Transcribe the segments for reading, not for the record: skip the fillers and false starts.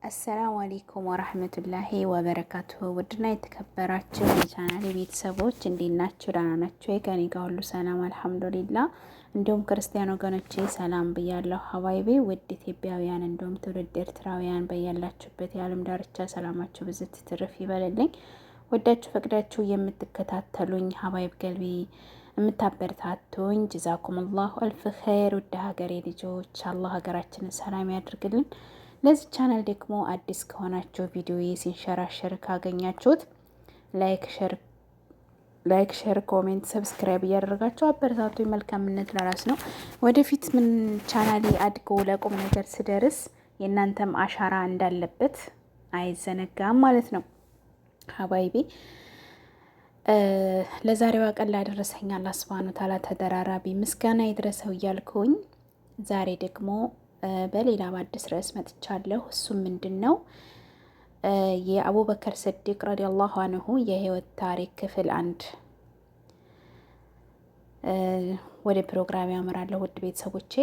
አሰላሙ አሌይኩም ወራህመቱላሂ ወበረካቱሁ። ውድና የተከበራችሁ የቻናሌ ቤተሰቦች እንዴት ናችሁ? ደህና ናችሁ? ከኔ ጋር ሁሉ ሰላም አልሐምዱሊላ። እንዲሁም ክርስቲያን ወገኖቼ ሰላም ብያለሁ። ሀባይቤ ውድ ኢትዮጵያውያን እንዲሁም ትውልድ ኤርትራውያን በያላችሁበት የዓለም ዳርቻ ሰላማችሁ ብዝት ትርፍ ይበልልኝ። ወዳችሁ ፈቅዳችሁ የምትከታተሉኝ ሀባይብ ገልቢ የምታበረታቱኝ ጀዛኩሙላሁ አልፍ ኸይር። ውድ ሀገሬ ልጆች አላህ ሀገራችንን ሰላም ያድርግልን። ለዚህ ቻናል ደግሞ አዲስ ከሆናችሁ ቪዲዮ ሲንሸራሸር ካገኛችሁት ላይክ ሼር ኮሜንት ሰብስክራይብ እያደረጋችሁ አበረታቱ። መልካምነት ለራስ ነው። ወደፊት ምን ቻናሌ አድጎ ለቁም ነገር ስደርስ የእናንተም አሻራ እንዳለበት አይዘነጋም ማለት ነው። ሀባይቤ ለዛሬዋ ቀን ላደረሰኝ አላህ ሱብሃነሁ ወተዓላ ተደራራቢ ምስጋና ይድረሰው እያልኩኝ ዛሬ ደግሞ በሌላ በአዲስ ርዕስ መጥቻለሁ። እሱም ምንድን ነው? የአቡበከር ስዲቅ ረዲየላሁ አንሁ የህይወት ታሪክ ክፍል 1 ወደ ፕሮግራም ያመራለሁ። ውድ ቤተሰቦቼ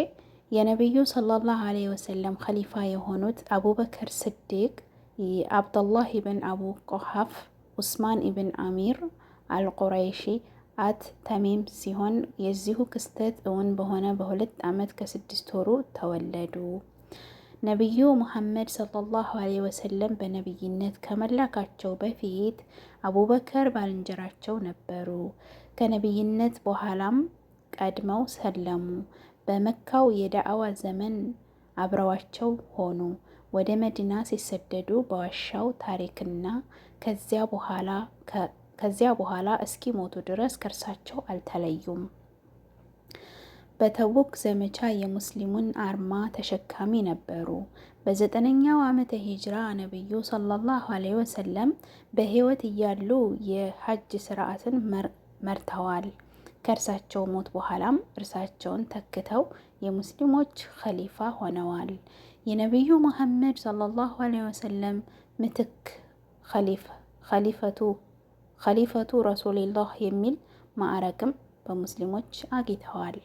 የነቢዩ ሰለላሁ ዐለይሂ ወሰለም ኸሊፋ የሆኑት አቡበከር ስዲቅ አብዱላህ ኢብን አቡ ቁሐፍ ኡስማን ኢብን አሚር አልቁረይሺ አት ተሚም ሲሆን የዚሁ ክስተት እውን በሆነ በ2 ዓመት ከ6 ወሩ ተወለዱ። ነቢዩ ሙሐመድ ሰለላሁ ዐለይሂ ወሰለም በነቢይነት ከመላካቸው በፊት አቡበከር ባልንጀራቸው ነበሩ። ከነቢይነት በኋላም ቀድመው ሰለሙ። በመካው የዳዕዋ ዘመን አብረዋቸው ሆኑ። ወደ መዲና ሲሰደዱ በዋሻው ታሪክና ከዚያ በኋላ እስኪሞቱ ድረስ ከእርሳቸው አልተለዩም። በተቡክ ዘመቻ የሙስሊሙን አርማ ተሸካሚ ነበሩ። በ9ኛው ዓመተ ሂጅራ ነቢዩ ሰለላሁ ዐለይሂ ወሰለም በህይወት እያሉ የሐጅ ስርዓትን መርተዋል። ከእርሳቸው ሞት በኋላም እርሳቸውን ተክተው የሙስሊሞች ኸሊፋ ሆነዋል። የነቢዩ ሙሐመድ ሰለላሁ ዐለይሂ ወሰለም ምትክ ኸሊፈቱ ረሱልላህ የሚል ማዕረግም በሙስሊሞች አግኝተዋል።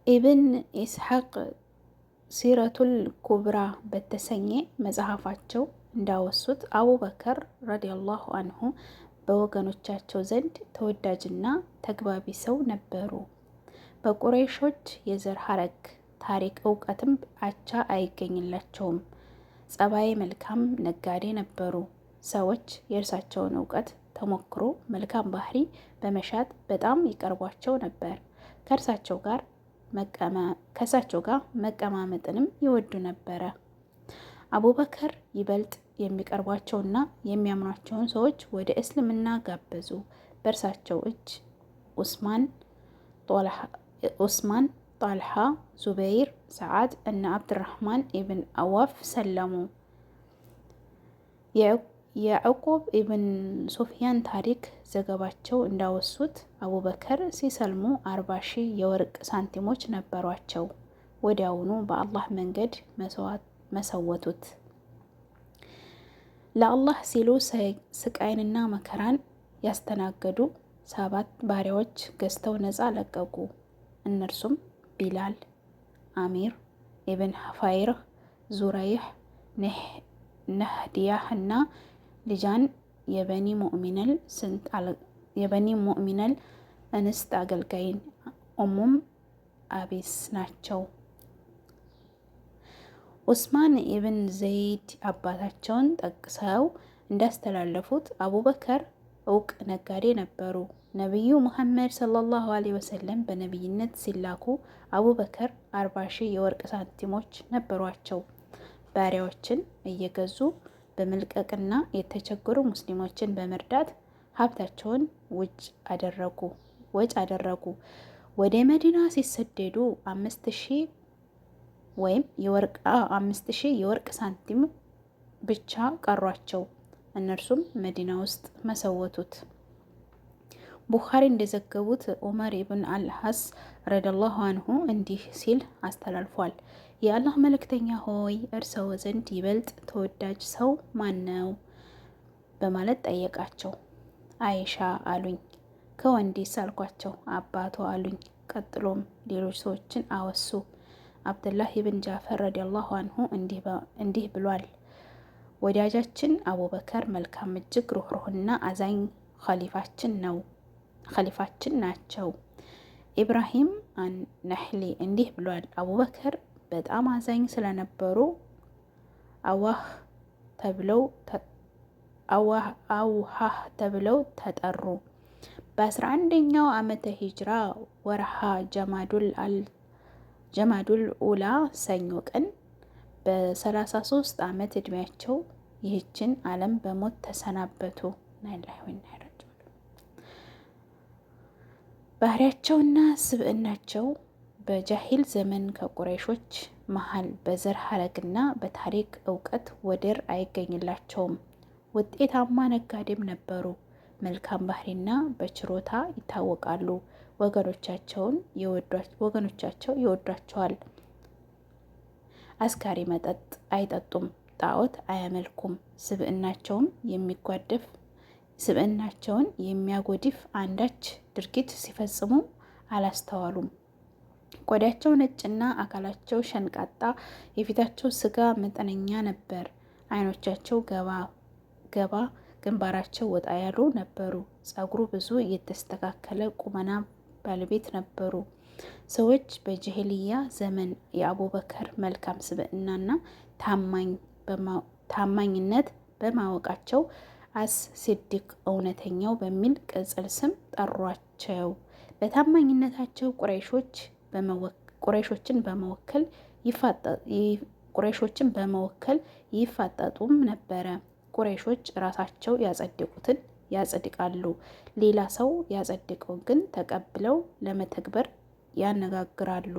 ኢብን ኢስሐቅ ሲረቱል ኩብራ በተሰኘ መጽሐፋቸው እንዳወሱት አቡበከር ረዲየላሁ አንሁ በወገኖቻቸው ዘንድ ተወዳጅና ተግባቢ ሰው ነበሩ። በቁረይሾች የዘር ሐረግ ታሪክ እውቀትም አቻ አይገኝላቸውም። ጸባይ መልካም ነጋዴ ነበሩ። ሰዎች የእርሳቸውን እውቀት፣ ተሞክሮ፣ መልካም ባህሪ በመሻት በጣም ይቀርቧቸው ነበር። ከእሳቸው ጋር መቀማመጥንም ይወዱ ነበረ። አቡበከር ይበልጥ የሚቀርቧቸውና የሚያምኗቸውን ሰዎች ወደ እስልምና ጋበዙ። በእርሳቸው እጅ ኡስማን፣ ጣልሃ፣ ዙበይር፣ ሰዓድ እና አብድራህማን ኢብን አዋፍ ሰለሙ። የዕቁብ ኢብን ሶፊያን ታሪክ ዘገባቸው እንዳወሱት አቡበከር ሲሰልሙ 40,000 የወርቅ ሳንቲሞች ነበሯቸው። ወዲያውኑ በአላህ መንገድ መሰወቱት። ለአላህ ሲሉ ስቃይንና መከራን ያስተናገዱ 7 ባሪያዎች ገዝተው ነፃ ለቀቁ። እነርሱም ቢላል፣ አሚር ኢብን ሀፋይር፣ ዙረይህ፣ ነህዲያህ እና ልጃን የበኒ ሙእሚነል እንስት አገልጋይ ኡሙም አቢስ ናቸው። ኡስማን ኢብን ዘይድ አባታቸውን ጠቅሰው እንዳስተላለፉት አቡበከር እውቅ ነጋዴ ነበሩ። ነቢዩ ሙሐመድ ሰለላሁ ዐለይሂ ወሰለም በነቢይነት ሲላኩ አቡበከር 40,000 የወርቅ ሳንቲሞች ነበሯቸው። ባሪያዎችን እየገዙ በመልቀቅና የተቸገሩ ሙስሊሞችን በመርዳት ሀብታቸውን ወጭ አደረጉ። ወደ መዲና ሲሰደዱ 5,000 የወርቅ ሳንቲም ብቻ ቀሯቸው። እነርሱም መዲና ውስጥ መሰወቱት። ቡኻሪ እንደዘገቡት ዑመር ኢብን አልሐስ ረዲየላሁ አንሁ እንዲህ ሲል አስተላልፏል። የአላህ መልእክተኛ ሆይ እርስዎ ዘንድ ይበልጥ ተወዳጅ ሰው ማን ነው? በማለት ጠየቃቸው። አይሻ አሉኝ። ከወንዲስ አልኳቸው። አባቷ አሉኝ። ቀጥሎም ሌሎች ሰዎችን አወሱ። አብዱላህ ኢብን ጃፈር ረዲየላሁ አንሁ እንዲህ ብሏል። ወዳጃችን አቡበከር መልካም እጅግ ሩህሩህና አዛኝ ኸሊፋችን ናቸው። ኢብራሂም አን-ነህሊ እንዲህ ብሏል። አቡበከር በጣም አዛኝ ስለነበሩ አዋህ ተብለው ተጠሩ። በ11ኛው ዓመተ ሂጅራ ወርሃ ጀማዱል ኡላ ሰኞ ቀን በ33 ዓመት ዕድሜያቸው ይህችን ዓለም በሞት ተሰናበቱ። ባህሪያቸውና ስብዕናቸው በጃሂል ዘመን ከቁረይሾች መሃል በዘር ሐረግና በታሪክ እውቀት ወደር አይገኝላቸውም። ውጤታማ ነጋዴም ነበሩ። መልካም ባህሪና በችሮታ ይታወቃሉ። ወገኖቻቸው ይወዷቸዋል። አስካሪ መጠጥ አይጠጡም። ጣዖት አያመልኩም። ስብዕናቸውን የሚያጎድፍ አንዳች ድርጊት ሲፈጽሙ አላስተዋሉም። ቆዳቸው ነጭና አካላቸው ሸንቃጣ፣ የፊታቸው ስጋ መጠነኛ ነበር። አይኖቻቸው ገባ፣ ግንባራቸው ወጣ ያሉ ነበሩ። ጸጉሩ ብዙ የተስተካከለ ቁመና ባለቤት ነበሩ። ሰዎች በጀሂልያ ዘመን የአቡበከር መልካም ስብዕናና ታማኝነት በማወቃቸው አስ-ሲዲቅ እውነተኛው በሚል ቅጽል ስም ጠሯቸው። በታማኝነታቸው ቁረይሾችን በመወከል ይፋጠጡም ነበረ። ቁረይሾች ራሳቸው ያጸደቁትን ያጸድቃሉ፣ ሌላ ሰው ያጸደቀውን ግን ተቀብለው ለመተግበር ያነጋግራሉ።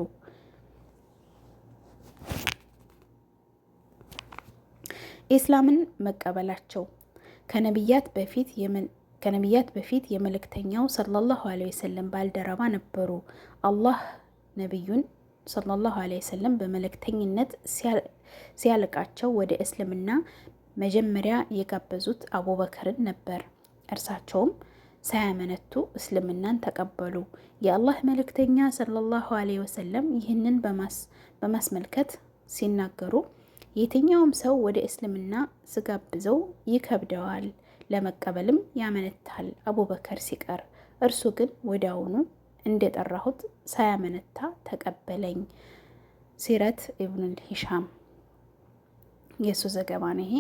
ኢስላምን መቀበላቸው ከነቢያት በፊት የመልእክተኛው ሰለላሁ ዐለይሂ ወሰለም ባልደረባ ነበሩ። አላህ ነቢዩን ሰለላሁ ዐለይሂ ወሰለም በመልእክተኝነት ሲያልቃቸው ወደ እስልምና መጀመሪያ የጋበዙት አቡበከርን ነበር። እርሳቸውም ሳያመነቱ እስልምናን ተቀበሉ። የአላህ መልእክተኛ ሰለላሁ ዐለይሂ ወሰለም ይህንን በማስመልከት ሲናገሩ የትኛውም ሰው ወደ እስልምና ስጋብዘው ይከብደዋል፣ ለመቀበልም ያመነታል አቡበከር ሲቀር። እርሱ ግን ወዲያውኑ እንደጠራሁት ሳያመነታ ተቀበለኝ። ሲረት ኢብኑል ሂሻም የሱ ዘገባ ነው ይሄ።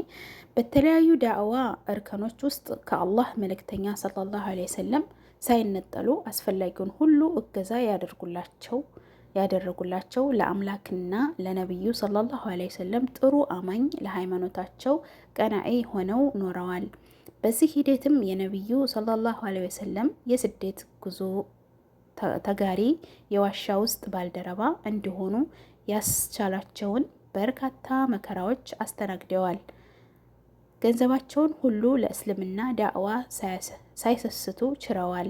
በተለያዩ ዳዕዋ እርከኖች ውስጥ ከአላህ መልእክተኛ ሰለላሁ ዐለይሂ ወሰለም ሳይነጠሉ አስፈላጊውን ሁሉ እገዛ ያደረጉላቸው ለአምላክና ለነቢዩ ሰለላሁ ዐለይሂ ወሰለም ጥሩ አማኝ፣ ለሃይማኖታቸው ቀናኢ ሆነው ኖረዋል። በዚህ ሂደትም የነቢዩ ሰለላሁ ዐለይሂ ወሰለም የስደት ጉዞ ተጋሪ፣ የዋሻ ውስጥ ባልደረባ እንዲሆኑ ያስቻላቸውን በርካታ መከራዎች አስተናግደዋል። ገንዘባቸውን ሁሉ ለእስልምና ዳዕዋ ሳይሰስቱ ችረዋል።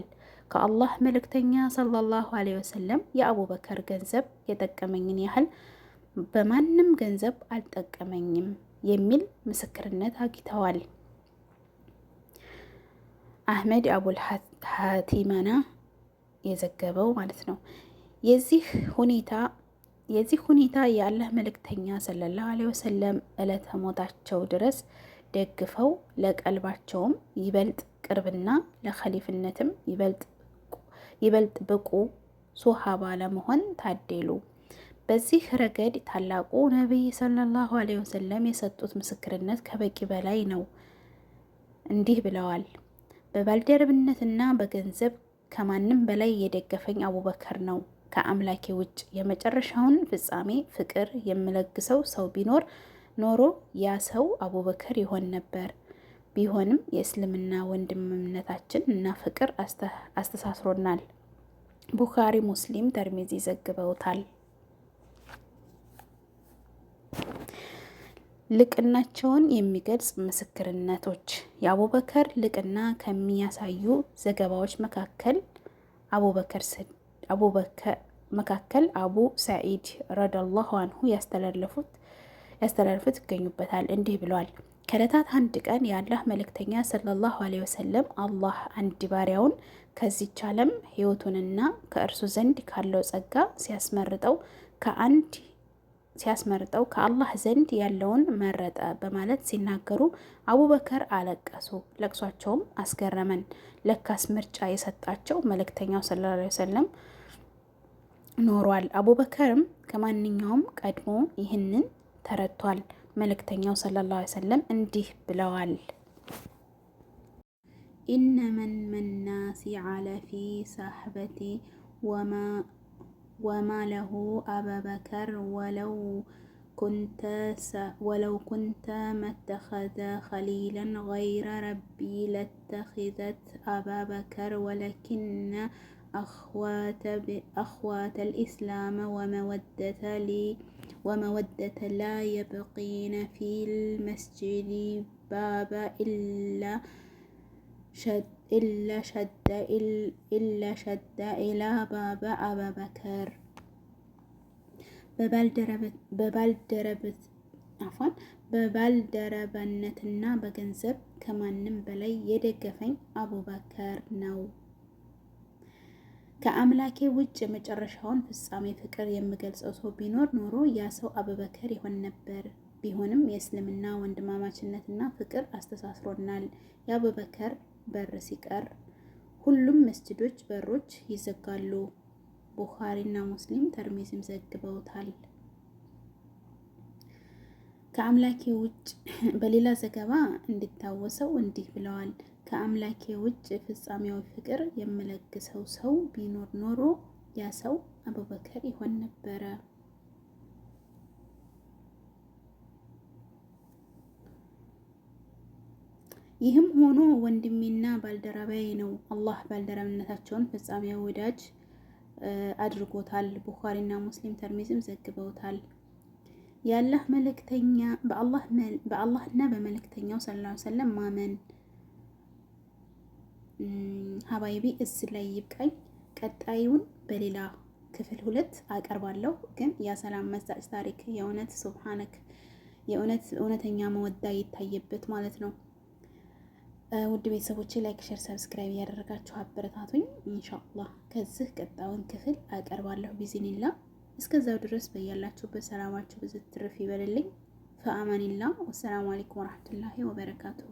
ከአላህ መልእክተኛ ሰለላሁ ዐለይሂ ወሰለም የአቡበከር ገንዘብ የጠቀመኝን ያህል በማንም ገንዘብ አልጠቀመኝም የሚል ምስክርነት አግኝተዋል። አህመድ አቡል ሀቲማና የዘገበው ማለት ነው። የዚህ ሁኔታ የአላህ መልእክተኛ ሰለላሁ ዐለይሂ ወሰለም ዕለተ ሞታቸው ድረስ ደግፈው ለቀልባቸውም ይበልጥ ቅርብና ለኸሊፍነትም ይበልጥ ብቁ ሶሃባ ለመሆን ታደሉ። በዚህ ረገድ ታላቁ ነቢይ ሰለላሁ ዐለይሂ ወሰለም የሰጡት ምስክርነት ከበቂ በላይ ነው። እንዲህ ብለዋል። በባልደረብነትና በገንዘብ ከማንም በላይ የደገፈኝ አቡበከር ነው። ከአምላኬ ውጭ የመጨረሻውን ፍጻሜ ፍቅር የምለግሰው ሰው ቢኖር ኖሮ ያ ሰው አቡበከር ይሆን ነበር። ቢሆንም የእስልምና ወንድምነታችን እና ፍቅር አስተሳስሮናል። ቡኻሪ፣ ሙስሊም፣ ተርሚዚ ዘግበውታል። ልቅናቸውን የሚገልጽ ምስክርነቶች። የአቡበከር ልቅና ከሚያሳዩ ዘገባዎች መካከል አቡ ሰዒድ ረዲየላሁ አንሁ ያስተላለፉት ይገኙበታል። እንዲህ ብሏል። ከዕለታት አንድ ቀን የአላህ መልእክተኛ ሰለላሁ ዐለይሂ ወሰለም አላህ አንድ ባሪያውን ከዚች ዓለም ሕይወቱንና ከእርሱ ዘንድ ካለው ጸጋ ሲያስመርጠው ሲያስመርጠው ከአላህ ዘንድ ያለውን መረጠ በማለት ሲናገሩ አቡበከር አለቀሱ። ለቅሷቸውም አስገረመን። ለካስ ምርጫ የሰጣቸው መልእክተኛው ሰለላሁ ዐለይሂ ወሰለም ኖሯል። አቡበከርም ከማንኛውም ቀድሞ ይህንን ተረድቷል። መልእክተኛው ሰለላሁ ዐለይሂ ወሰለም እንዲህ ብለዋል። ኢነመን መናሲ ዐለ ፊ ሳሕበቲ ወማ ለሁ አበበከር ወለው ኩንተ መተኸዘ ኸሊለን ገይረ ረቢ ለተኸዘት አበበከር ወለኪነ أخوات الإسلام ومودة لا يبقين في المسجد بابا إلا شد إلى باب أبا بكر በባልደረባነትና በገንዘብ ከማንም በላይ የደገፈኝ አቡበከር ነው። ከአምላኬ ውጭ የመጨረሻውን ፍጻሜ ፍቅር የምገልጸው ሰው ቢኖር ኖሮ ያ ሰው አቡበከር ይሆን ነበር። ቢሆንም የእስልምና ወንድማማችነትና ፍቅር አስተሳስሮናል። የአቡበከር በር ሲቀር ሁሉም መስጂዶች በሮች ይዘጋሉ። ቡኻሪና ሙስሊም ተርሚዝም ዘግበውታል። ከአምላኬ ውጭ በሌላ ዘገባ እንዲታወሰው እንዲህ ብለዋል። ከአምላኬ ውጭ ፍጻሜያዊ ፍቅር የምለግሰው ሰው ቢኖር ኖሮ ያ ሰው አቡበከር ይሆን ነበረ። ይህም ሆኖ ወንድሜና ባልደረባዬ ነው። አላህ ባልደረብነታቸውን ፍጻሜያዊ ወዳጅ አድርጎታል። ቡኻሪና ሙስሊም ተርሚዝም ዘግበውታል። የአላህ መልእክተኛ በአላህና በመልእክተኛው ሰለላሁ ዐለይሂ ወሰለም ማመን ሀባይቢ እዚህ ላይ ይብቃኝ። ቀጣዩን በሌላ ክፍል 2 አቀርባለሁ። ግን የሰላም መሳጭ ታሪክ የእውነት ሱብሃነክ እውነተኛ መወዳ ይታየበት ማለት ነው። ውድ ቤተሰቦቼ ላይክ፣ ሼር፣ ሰብስክራይብ እያደረጋችሁ አበረታቱኝ። ኢንሻአላህ ከዚህ ቀጣዩን ክፍል አቀርባለሁ ቢዝኒላ። እስከዛው ድረስ በያላችሁበት ሰላማችሁ ብዙ ትርፍ ይበልልኝ። ፈአማኒላ። ወሰላሙ አለይኩም ወራህመቱላሂ ወበረካቱሁ።